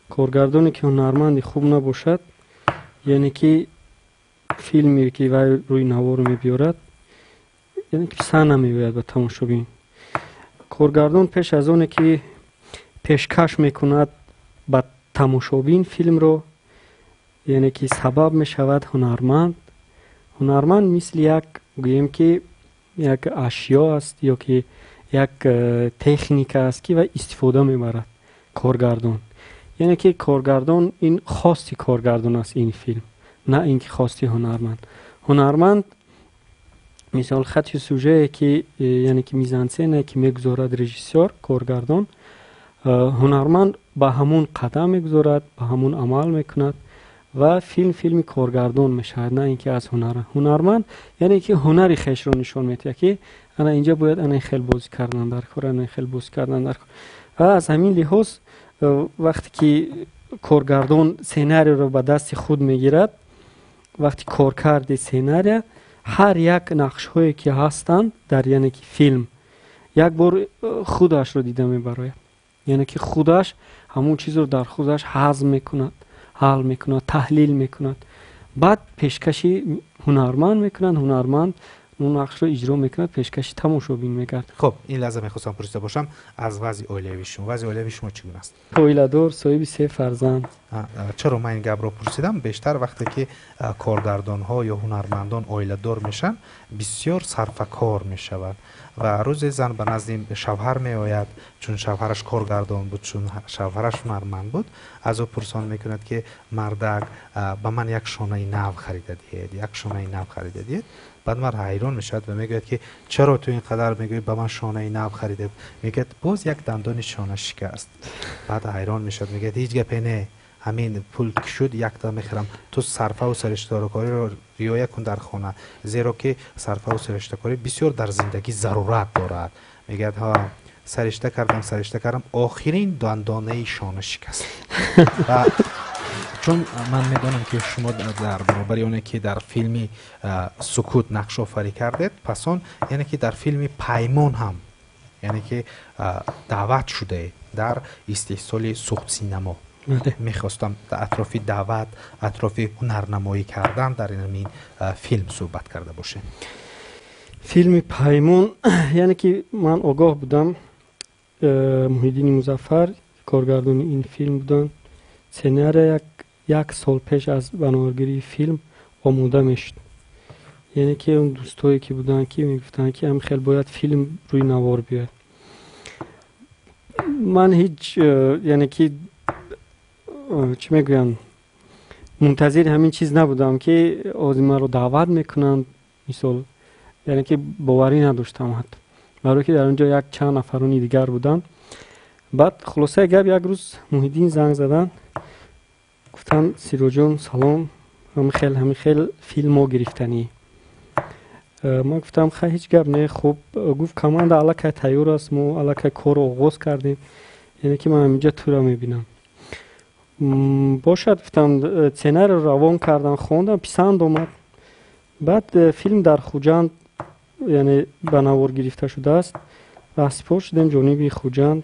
کارگردانی که هنرمندی خوب نباشد یعنی که فیلمی که روی نوار میبیارد یعنی که سن نمیباید به تماشابین. کارگردان پیش از اونه که پیشکش میکند به تماشابین فیلم رو، یعنی که سبب میشود هنرمند مثل یک گوییم که یک اشیا است یا که یک تکنیک است که و استفاده میبرد کارگردان. یعنی که کارگردان این خواستی کارگردان است این فیلم، نه اینکه خواستی هنرمند مثال خط سوژه که یعنی که میزانسن که میگذارد رژیسور، کارگردان، هنرمند به همون قدم میگذارد، به همون عمل میکند و فیلم کارگردان میشه، نه اینکه از هنرمند، یعنی که هنری خیش رو نشون میده که انا اینجا باید انا خیلی بازی کردن در کار، انا خیلی بازی کردن در کار. و از همین لحاظ وقتی که کارگردان سیناری رو به دست خود میگیرد، وقتی کار کرده سیناری، هر یک نقش هایی که هستند در یعنی که فیلم یک بار خودش رو دیده میبره، یعنی که خودش همون چیز رو در خودش هضم میکند، حل میکند، تحلیل میکند، بعد پیشکشی هنرمند میکنند، هنرمند اون نقش رو اجرا میکند، پیشکشی تماشابین میکرد. خب این لحظه میخواستم پرسیده باشم از وضع عائلوی شما. وضع عائلوی شما چگونه است؟ عائله‌دار، صاحب 3 فرزند. چرا من این گپ رو پرسیدم؟ بیشتر وقتی که کارگردان ها یا هنرمندان عائله دار میشن بسیار صرفه‌کار میشوند و روز زن به نزد شوهر می آید، چون شوهرش کارگردان بود، چون شوهرش هنرمند بود، از او پرسان میکند که مردک به من یک شانه نو خریده دید، یک شانه نو خریده دید. بعد مرد حیران میشد و میگوید که چرا تو اینقدر میگوی به من شانه نو خریده؟ میگه باز یک دندان شانه شکست. بعد حیران میشد، میگه هیچ گپی نه، همین پول که شد یک تا میخرم، تو صرفه و سرشته کاری رو رعایت کن در خانه، زیرا که صرفه و سرشته کاری بسیار در زندگی ضرورت دارد. میگه ها سرشته کردم آخرین دندانه شانه شکست. و چون من میدانم که شما در برابر اونه که در فیلمی سکوت نقش آفرینی کردید، پس اون یعنی که در فیلم پیمان هم یعنی که دعوت شده در استحصال سوخت سینما. میخواستم در اطراف دعوت، اطراف هنرنمایی کردن در این فیلم صحبت کرده باشه. فیلم پیمان یعنی که من آگاه بودم، محیدین مظفر کارگردان این فیلم بودن، سناریو یک سال پیش از بناگری فیلم آماده میشد. یعنی که اون دوستایی که بودن که میگفتن که هم خیلی باید فیلم روی نوار بیاد. من هیچ یعنی که چی میگویم منتظر همین چیز نبودم که آدم رو دعوت میکنند، مثال یعنی که باوری نداشتم حتی، برای که در اونجا یک چند نفرانی دیگر بودن. بعد خلاصه گپ یک روز محیدین زنگ زدن، گفتن سیرو جان سلام، همین خیلی فیلم ها گرفتنی. ما گفتم خیلی هیچ گپ نه. خب گفت کامند علاقه تیار است، ما علاقه کار رو آغاز کردیم، یعنی که من اینجا تو را میبینم. باشد گفتم سیناری رو روان کردم، خوندم، پسند آمد. بعد فیلم در خوجند یعنی به نوار گرفته شده است و سپار شدیم جانب خوجند،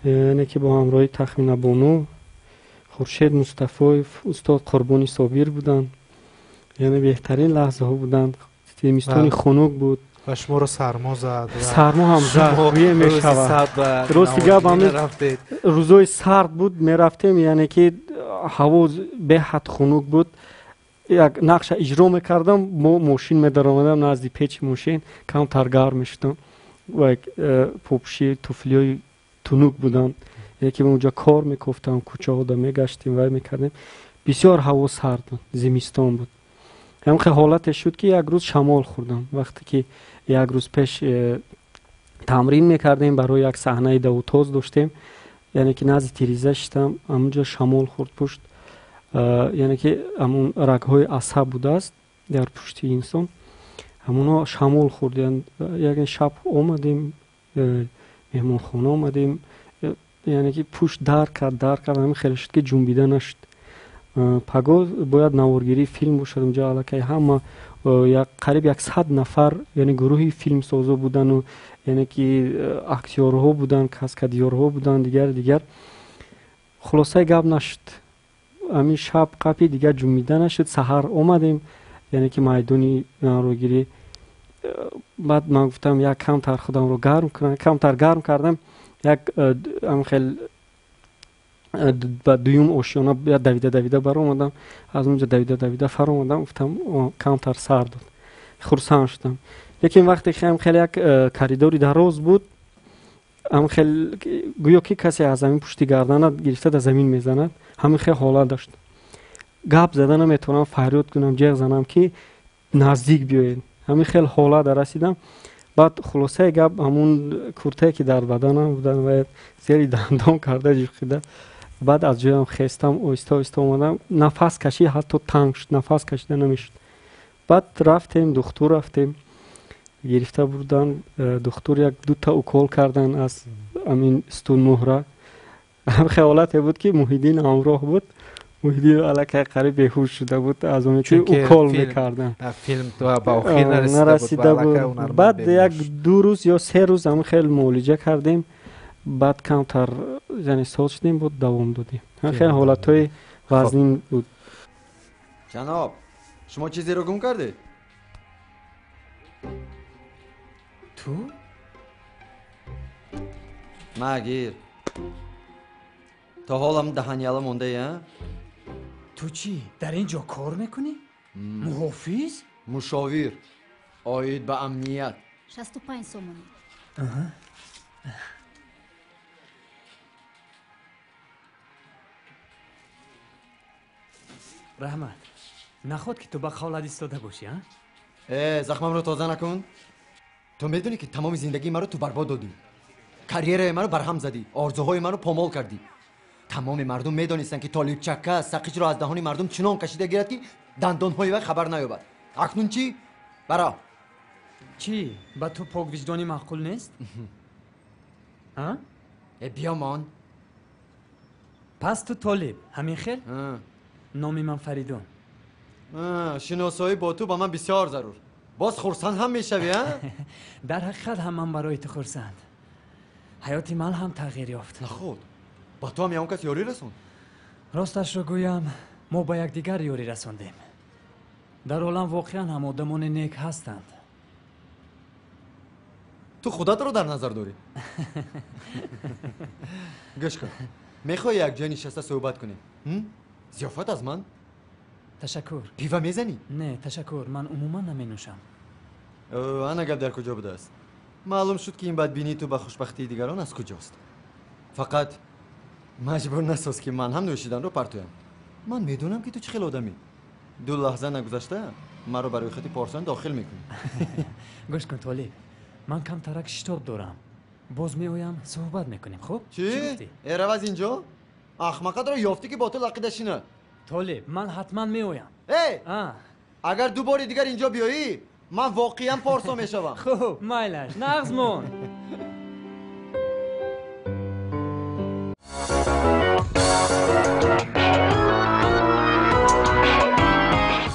یعنی که با همراهی تخمین بانو، خورشید مصطفی، استاد قربانی صابر بودن. یعنی بهترین لحظه ها بودن. تیمستانی خنک بود و شما رو سرما زد، سرما هم زد، روی میشود درست دیگه همه روزای سرد بود میرفتیم، یعنی که هوا به حد خنک بود. یک نقش اجرا میکردم، ماشین میدرآمدم نزدیک پیچ ماشین، کم ترگار میشدم و پوپشی توفلیای تنوک بودن، یکی به اونجا کار میکفتم، کوچه ها دا میگشتیم و میکردیم. بسیار هوا سرد بود، زمستان بود. هم خیلی حالتش شد که یک روز شمال خوردم، وقتی که یک روز پیش تمرین میکردیم برای یک صحنه دوتاز داشتیم، یعنی که نزد تیریزه شدم، همونجا شمال خورد پشت، یعنی که همون رگهای عصب بوده است در پشت انسان، همونا شمال خورد. یک شب آمدیم مهمان خانه آمدیم، یعنی که پشت در کرد همین خیلی شد که جنبیده نشد. پگاه باید نوارگیری فیلم باشد اونجا، علاقه همه قریب 100 نفر یعنی گروهی فیلم سازا بودن و یعنی که اکتیورها بودن، کاسکادیورها بودن، دیگر خلاصه گپ نشد. همین شب قبل دیگه جنبیده نشد. سحر آمدیم یعنی که میدانی نوارگیری. بعد من گفتم یک کم تر خودم رو گرم کنم، کم تر گرم کردم. یک خیلی با دویم آشیانه دویده بر آمدم، از اونجا دویده فر آمدم، گفتم کم تر سرد بود، خرسان شدم. لیکن وقتی خیلی یک کریدوری دراز بود، هم خیلی گویا که کسی از زمین پشتی گردن گرفته در زمین میزند، همین خیلی حالت داشت. گپ زدن نمیتونم، فریاد کنم، جیغ زنم که نزدیک بیاید، همین خیلی حالت رسیدم. بعد خلاصه گپ همون کورته که در بدنم بودن و زیر دندان کرده جوخیده، بعد از جایم خستم اویستا اویستا اومدم نفس کشی حتی تنگ شد نفس کشیده نمیشد بعد رفتیم دکتر رفتیم گرفته بردن دکتر یک دو تا اوکول کردن از امین ستون مهره هم خیالت بود که محیدین همراه بود محیدین علاقه قریب بهوش شده بود از اون که اوکول میکردن فیلم تو با اخیر نرسیده بود بعد یک 2 روز یا 3 روز هم خیلی معالجه کردیم بعد کمتر یعنی سال شدیم بود دوام دادیم خیلی حالتهای وزنین بود. جناب شما چیزی رو گم کرده؟ تو؟ مگیر تا حالم دهنیالا مونده یا؟ تو چی؟ در اینجا کار میکنی؟ محافظ؟ مشاور آید به امنیت 65 سومونی. رحمت نخواد که تو به خالد ایستاده باشی ها؟ زخمم رو تازه نکن. تو میدونی که تمام زندگی من رو تو برباد دادی کریر من رو برهم زدی آرزوهای من رو پامال کردی تمام مردم میدونستن که طالب چکه سقیچ رو از دهان مردم چنان کشیده گیرد که دندانهای وی خبر نیابد اکنون چی؟ برا چی؟ با تو پاک وجدانی معقول نیست؟ ها؟ بیا مان پس تو طالب همین خیل؟ نامی من فریدون شناسایی با تو با من بسیار ضرور باز خورسند هم میشوی ها؟ در حقیقت هم من برای تو خورسند حیات من هم تغییر یافت نخود با تو هم یه اون کس یاری رسون راستش رو گویم ما با یک دیگر یاری رسوندیم در عالم واقعا هم آدمان نیک هستند تو خودت رو در نظر داری گوش کن میخوای یک جای نشسته صحبت کنیم ضیافت از من تشکر پیوه میزنی نه تشکر من عموما نمی نوشم انا گپ در کجا بوده است معلوم شد که این بدبینی تو به خوشبختی دیگران از کجاست فقط مجبور نساز که من هم نوشیدن رو پرتویم من میدونم که تو چه خیلی آدمی 2 لحظه نگذشته من رو برای خطی پارسان داخل میکنی گوش کن طالب من کم ترک شتاب دارم باز میایم صحبت میکنیم خب چی؟ ایرو از اینجا؟ احمقت رو یافتی که با تو لقیدشینه طالب من حتما میایم اگر 2 بار دیگر اینجا بیایی من واقعا پارسا میشوم خب مایلش نغزمون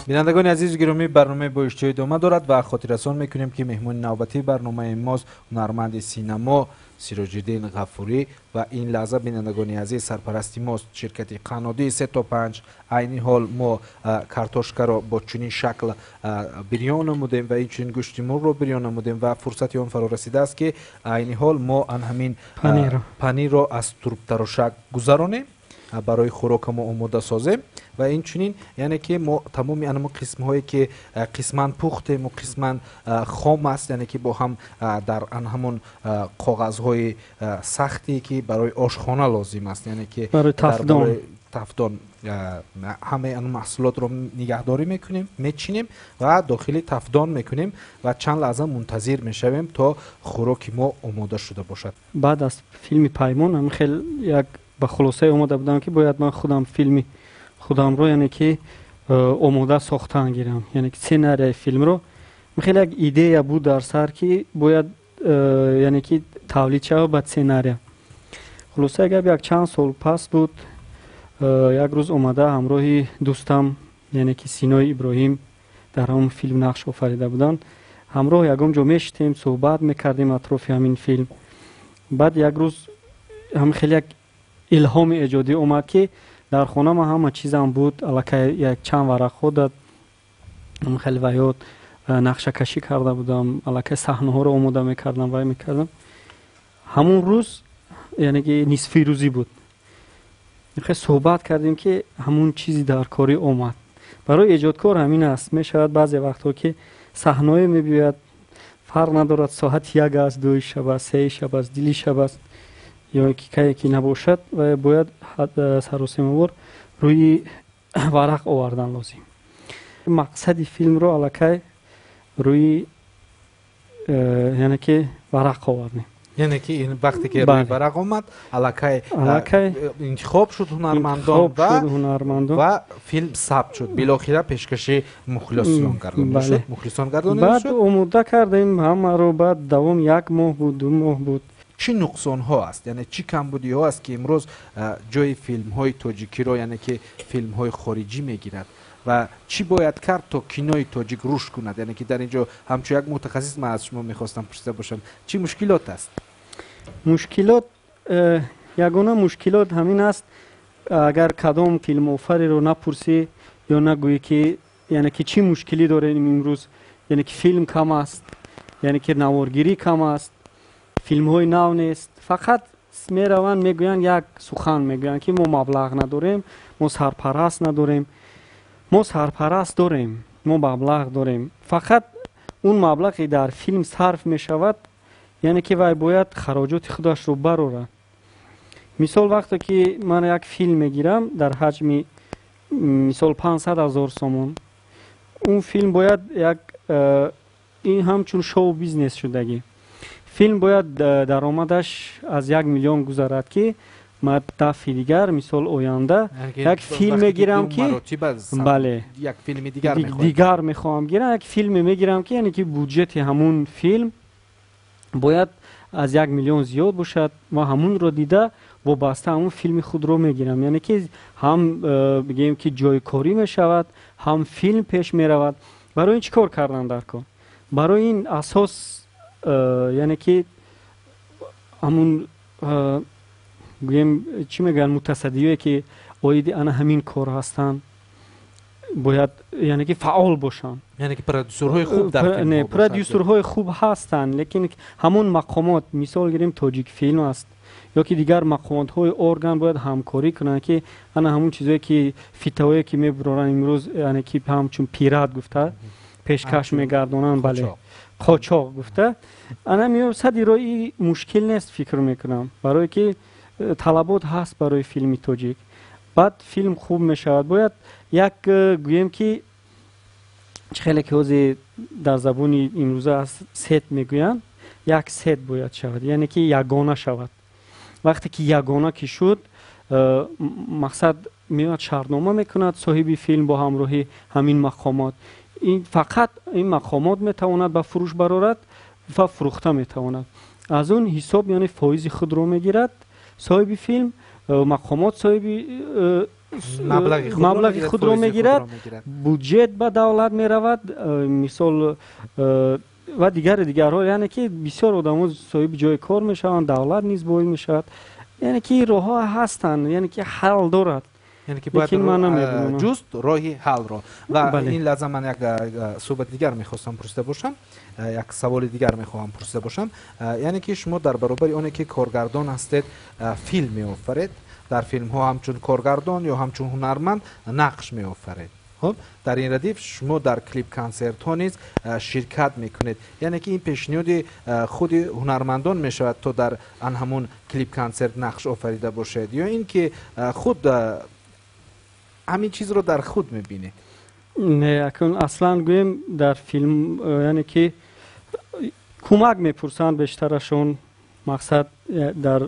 بینندگان عزیز گرامی برنامه با اشتهای ادامه دارد و خاطررسان میکنیم که مهمان نوبتی برنامه ماست هنرمند سینما سیراج‌الدین غفوری و این لحظه بینندگان عزیز سرپرستی ماست شرکت قنادی 3 تا 5 عین حال ما کارتوشکا را با چنین شکل بریان نمودیم و این چنین گوشت مرغ را بریان نمودیم و فرصتی آن فرا رسیده است که عین حال ما همین پنیر را از ترب تراشک گذرانیم برای خوراک ما آماده سازیم و این چنین یعنی که ما تمام این قسم هایی که قسمان پخته و قسمان خام است یعنی که با هم در همون کاغذ های سختی که برای آشخانه لازم است یعنی که برای تفدان همه این محصولات رو نگهداری میکنیم میچینیم و داخل تفدان میکنیم و چند لحظه منتظر میشویم تا خوراک ما آماده شده باشد. بعد از فیلم پیمان هم خیلی یک به خلاصه اومده بودم که باید من خودم فیلمی خودم رو یعنی که آماده ساختن گیرم یعنی که سناریوی فیلم رو خیلی یک ایده بود در سر که باید یعنی که تولید شود بعد سناریو خلاصه اگر یک چند سال پس بود یک روز اومده همراه دوستم یعنی که سینای ابراهیم در همون فیلم نقش آفریده بودن همراه یکم جا میشتیم صحبت میکردیم اطراف همین فیلم بعد یک روز هم خیلی یک الهام ایجادی اومد که در خونه ما همه چیزم بود الکی یک چند ورق خودت خیلی ویاد نقشه کشی کرده بودم الکی صحنه ها رو آماده میکردم و میکردم همون روز یعنی که نصفی روزی بود خیلی صحبت کردیم که همون چیزی در کاری اومد برای ایجادکار همین است میشود بعضی وقتا که صحنه میبیاید فرق ندارد ساعت 1 است 2 شب 3 شب است دلی شب است یا که نباشد و باید سراسیموار روی ورق آوردن لازم مقصد فیلم رو الکی روی یعنی که ورق آوردیم یعنی که این وقتی که بله. روی برق آمد الکی الکی انتخاب شد هنرمندان و فیلم ثبت شد بالاخره پیشکشی مخلصان گردانده شد. مخلصان گردانده شد. بعد آماده کردیم همه رو. بعد دوام 1 ماه بود 2 ماه بود. چی نقصان ها است یعنی چی کمبودی ها است که امروز جای فیلم های تاجیکی رو یعنی که فیلم های خارجی میگیرد و چی باید کرد تا کینوی تاجیک رشد کند؟ یعنی که در اینجا همچون یک متخصص من از شما میخواستم پرسیده باشم چی مشکلات است؟ مشکلات یگانه مشکلات همین است اگر کدام فیلم آفری رو نپرسی یا نگویی که یعنی که چی مشکلی داره امروز، یعنی که فیلم کم است، یعنی که نوارگیری کم است، فیلم های نو نیست، فقط میروند میگویند یک سخن میگویند که ما مبلغ نداریم، ما سرپرست نداریم. ما سرپرست داریم، ما مبلغ داریم، فقط اون مبلغی در فیلم صرف می شود یعنی که وای باید خراجات خودش رو براره. مثال وقتی که من یک فیلم میگیرم در حجم مثال 500,000 سومون، اون فیلم باید یک این همچون شو بیزنس شدگی فیلم باید درآمدش از 1 میلیون گذرد که من دفعه دیگر مثال آینده یک فیلم میگیرم که بله یک فیلم دیگر میخوام گیرم، یک فیلم میگیرم که یعنی که بودجت همون فیلم باید از 1 میلیون زیاد باشد و همون رو دیده وابسته همون فیلم خود رو میگیرم. یعنی که هم بگیم که جای کاری میشود، هم فیلم پیش میرود. برای این چیکار کردن در کار؟ برای این اساس یعنی که همون گویم چی میگن متصدیه که اوید انا همین کار هستن باید یعنی که فعال باشن، یعنی که پرودوسرهای خوب در فیلم نه پرودوسرهای خوب هستن لیکن همون مقامات مثال گیریم تاجیک فیلم است یا که دیگر مقامات های ارگان باید همکاری کنن که انا همون چیزایی که فیتاوی که میبرن امروز یعنی که همچون پیرات گفته پیشکش میگردونن بله قاچاق گفته انا میگم صد ایرایی مشکل نیست فکر میکنم برای که طلبات هست برای فیلم تاجیک. بعد فیلم خوب میشود باید یک گویم که خیلی که حوزی در زبان امروزه از ست میگوین یک ست باید شود یعنی که یگانه شود. وقتی که یگانه که شد مقصد میاد شرطنامه میکند صاحب فیلم با همراهی همین مقامات، این فقط این مقامات میتواند به فروش برارد و فروخته میتواند. از اون حساب یعنی فایز خود رو میگیرد صاحب فیلم، مقامات صاحب مبلغ خود رو میگیرد، بودجت به دولت میرود مثال و دیگرها یعنی که بسیار آدم‌ها صاحب جای کار میشوند، دولت نیز باید میشود. یعنی که راه ها هستند یعنی که حل دارد یعنی که باید جست راهی حل را و بله. این لازم من یک صحبت دیگر میخواستم پرسیده باشم، یک سوال دیگر میخواهم پرسیده باشم. یعنی که شما در برابر اونی که کارگردان هستید فیلم میآفرید، در فیلم ها همچون کارگردان یا همچون هنرمند نقش میآفرید. خب در این ردیف شما در کلیپ کنسرت ها نیز شرکت میکنید، یعنی که این پیشنهاد خود هنرمندان میشود تا در آن همون کلیپ کنسرت نقش آفریده باشد یا اینکه خود همین چیز رو در خود میبینید؟ نه اکنون اصلا گویم در فیلم یعنی که کمک میپرسند بیشترشون مقصد در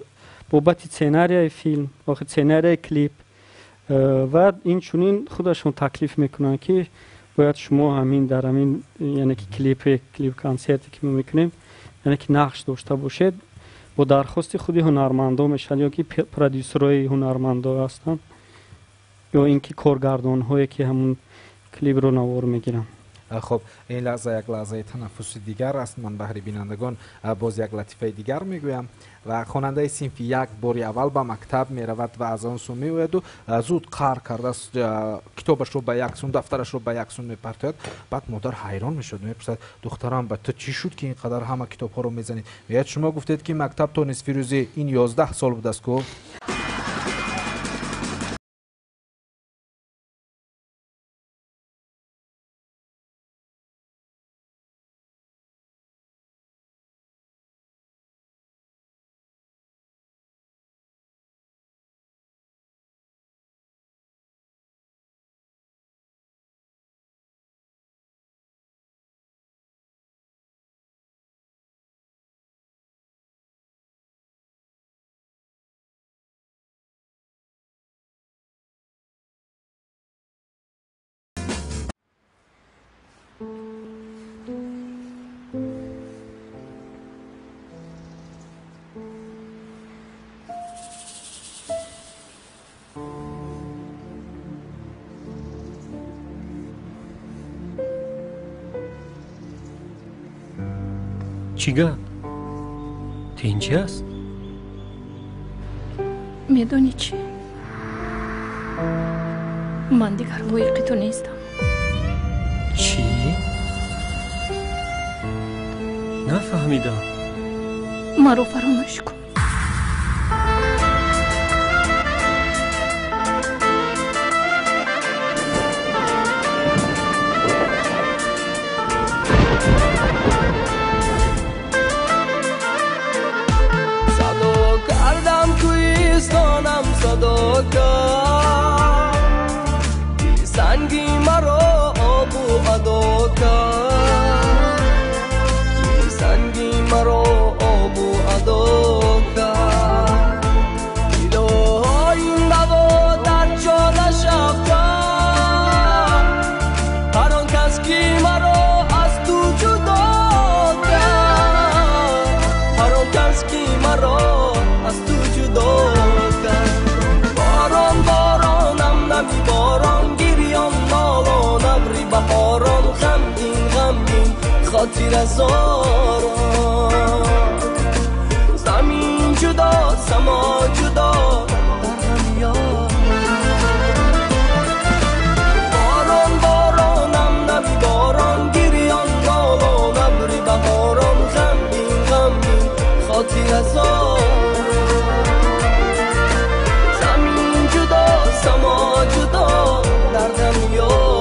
بابت سناریوی فیلم و سناریوی کلیپ و این چونین خودشون تکلیف میکنن که باید شما همین در همین یعنی که کلیپ کنسرتی که ما میکنیم یعنی که نقش داشته باشید با درخواست خودی هنرمندا میشن یا که پرودوسرای هنرمندا هستن یا اینکه کارگردان هایی که همون کلیپ رو نوار میگیرن. خب این لحظه یک لحظه تنفس دیگر است. من بهر بینندگان باز یک لطیفه دیگر میگویم و خواننده صنف یک باری اول به مکتب میرود و از آن سو میآید و زود قهر کرده است کتابش رو به یک سون دفترش رو به یک سون میپرتاید. بعد مادر حیران میشد میپرسد دخترم به تو چی شد که اینقدر همه کتاب ها رو میزنید؟ میگه شما گفتید که مکتب تا نصف روزی این 11 سال بود است کو چی گپ؟ تینچی است؟ میدونی چی؟ من دیگر لایق تو نیستم. چی؟ نفهمیدم. مرا فراموش کن. سنگی مرا آب و ادا کرد، سنگی مرا آب و ادا کرد. ایلوها این دوا در جانش افکن، هر آن کس که مرا از تو جدا کرد، هر آن کس که مرا از تو جدا کرد. باران بارانم نمی باران گریان نالان ابری بهاران غمگین غمگین خاطر از آرام. زمین جدا سما جدا در هم یار. باران بارانم نمی باران گریان نالان ابری بهاران غمگین غمگین خاطر از آرام. سما جدا دردم یارم.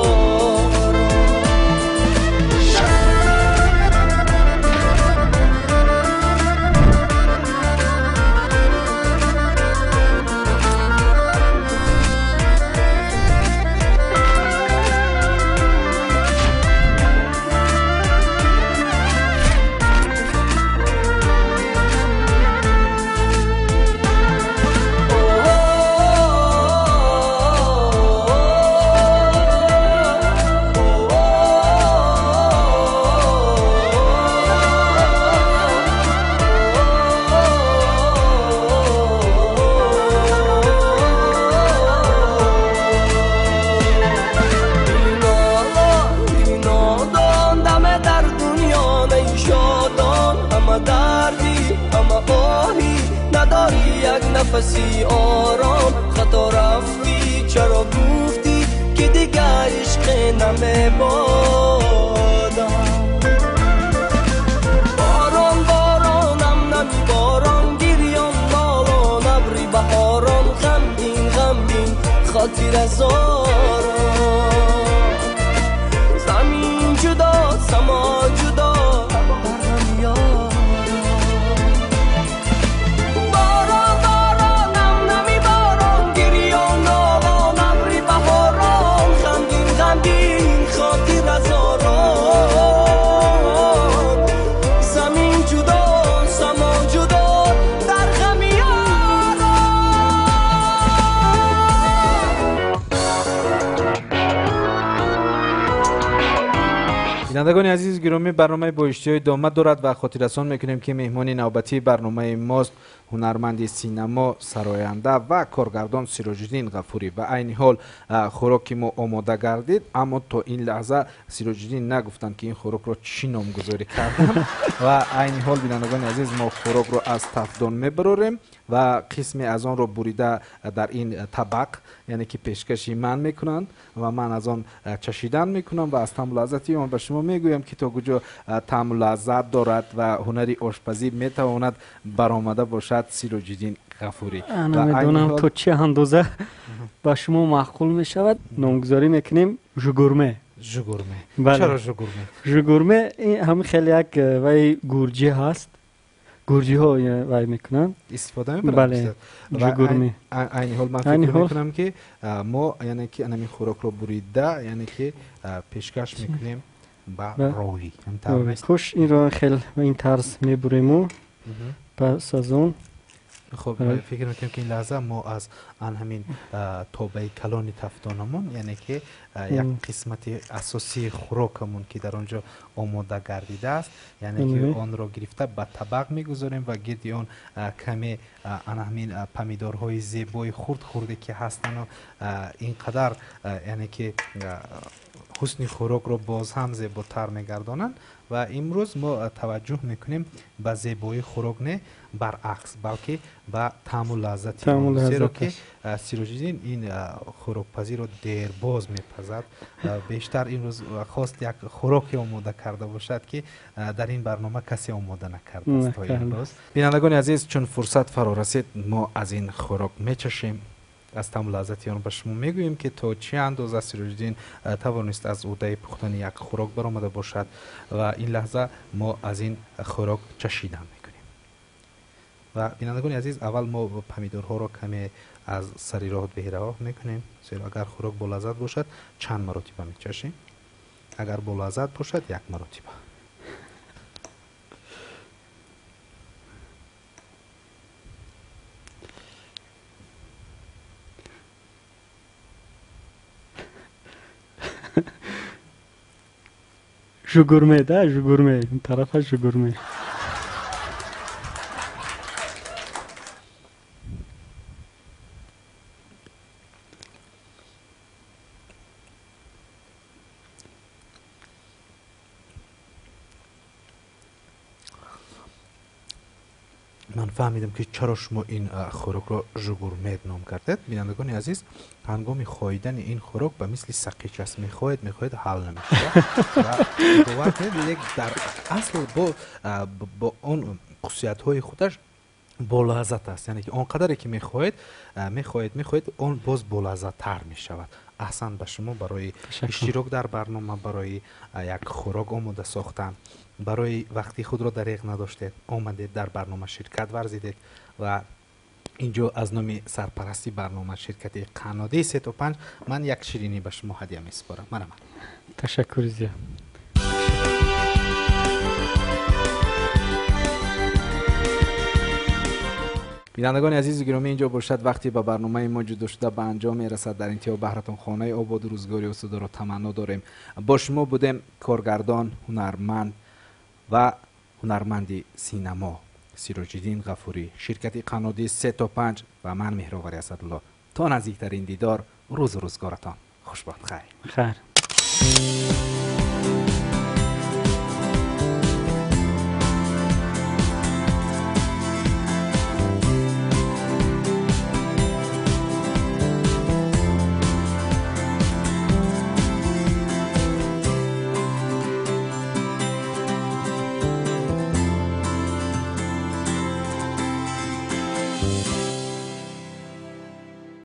نفسی آرام خطا رفتی چرا گفتی که دیگر عشق نمی بادم. باران بارانم نمی باران گریان نالان ابری بهاران غمگین غمگین خاطر از آرام. زمین جدا سما جدا برهم یار. بینندگان عزیز گرامی، برنامه با اشتهای ادامه دارد و خاطررسان میکنیم که مهمان نوبتی برنامه ماست هنرمند سینما سراینده و کارگردان سیراج‌الدین غفوری. و عین حال خوراک ما آماده گردید، اما تا این لحظه سیراج‌الدین نگفتند که این خوراک را چی نامگذاری کردن. و عین حال بینندگان عزیز ما خوراک را از تفدان میبراریم و قسمی از آن را بریده در این طبق، یعنی که پیشکشی من میکنند و من از آن چشیدن میکنم و از طعم و لذتی آن به شما میگویم که تا کجا طعم و لذت دارد و هنری آشپزی میتواند برآمده باشد سیراج‌الدین غفوری. انا میدونم تو چه اندازه با شما معقول میشود نامگذاری میکنیم ژگورمه. ژگورمه. چرا ژگورمه؟ ژگورمه این هم خیلی یک وای گورجی هست، گورجی ها وای میکنن استفاده میکنن. بله ژگورمه. عین حال من فکر میکنم که ما یعنی که این خوراک رو بریده یعنی که پیشکش میکنیم با روی. خوش این رو خیلی این طرز میبریم و پس از اون خب فکر میکنم که این لحظه ما از آن همین توبه کلان تفتانمون یعنی که یک قسمت اساسی خوراکمون که در آنجا آماده گردیده است یعنی که آن را گرفته به طبق میگذاریم و گردی آن کمی آن همین پمیدارهای زیبای خردی که هستن و اینقدر یعنی که حسن خوراک رو باز هم زیباتر میگردانند و امروز ما توجه میکنیم به زیبایی خوراک نه برعکس بلکه به طعم و لذت زیرا که سیروجدین این خوراک پزی رو دیر باز میپزد بیشتر امروز خواست یک خوراکی آماده کرده باشد که در این برنامه کسی آماده نکرده است تا امروز. بینندگان عزیز چون فرصت فرا رسید ما از این خوراک میچشیم از طعم و لذت آن به شما میگوییم که تا چه اندازه سیروجدین توانست از عهده پختن یک خوراک برآمده باشد و این لحظه ما از این خوراک چشیدن میکنیم. و بینندگان عزیز اول ما پمیدارها را کمی از سری راه بهره میکنیم زیرا اگر خوراک با لذت باشد چند مرتبه میچشیم، اگر با لذت باشد یک مرتبه. جگرمه ده جگرمه این طرف جگرمه من فهمیدم که چرا شما این خوراک را جگرمه نام کردید. بینندگان عزیز هنگام خاییدن این خوراک به مثل سقیچ است، میخواهید حل نمیشه و باور کنید در اصل با اون خصوصیت های خودش با لذت است، یعنی که آنقدری که میخواهید اون باز با لذت تر میشود. احسن به شما برای اشتراک در برنامه، برای یک خوراک آماده ساختن، برای وقتی خود را دریغ نداشتید آمدید در برنامه شرکت ورزیدید و اینجا از نام سرپرستی برنامه شرکت قنادی 3-5 من یک شیرینی به شما هدیه میسپارم. من تشکر زیاد. بینندگان عزیز گرامی اینجا باشد وقتی به برنامه ما جدا شده به انجام میرسد. در انتها بهرتان خانه آباد و روزگاری و صدا را تمنا داریم. با شما بودیم کارگردان، هنرمند و هنرمند سینما سیروجدین غفوری، شرکت قنادی 3-5 و من مهراور اسدالله. تا نزدیکترین دیدار، روز و روزگارتان خوشبخت. خیر.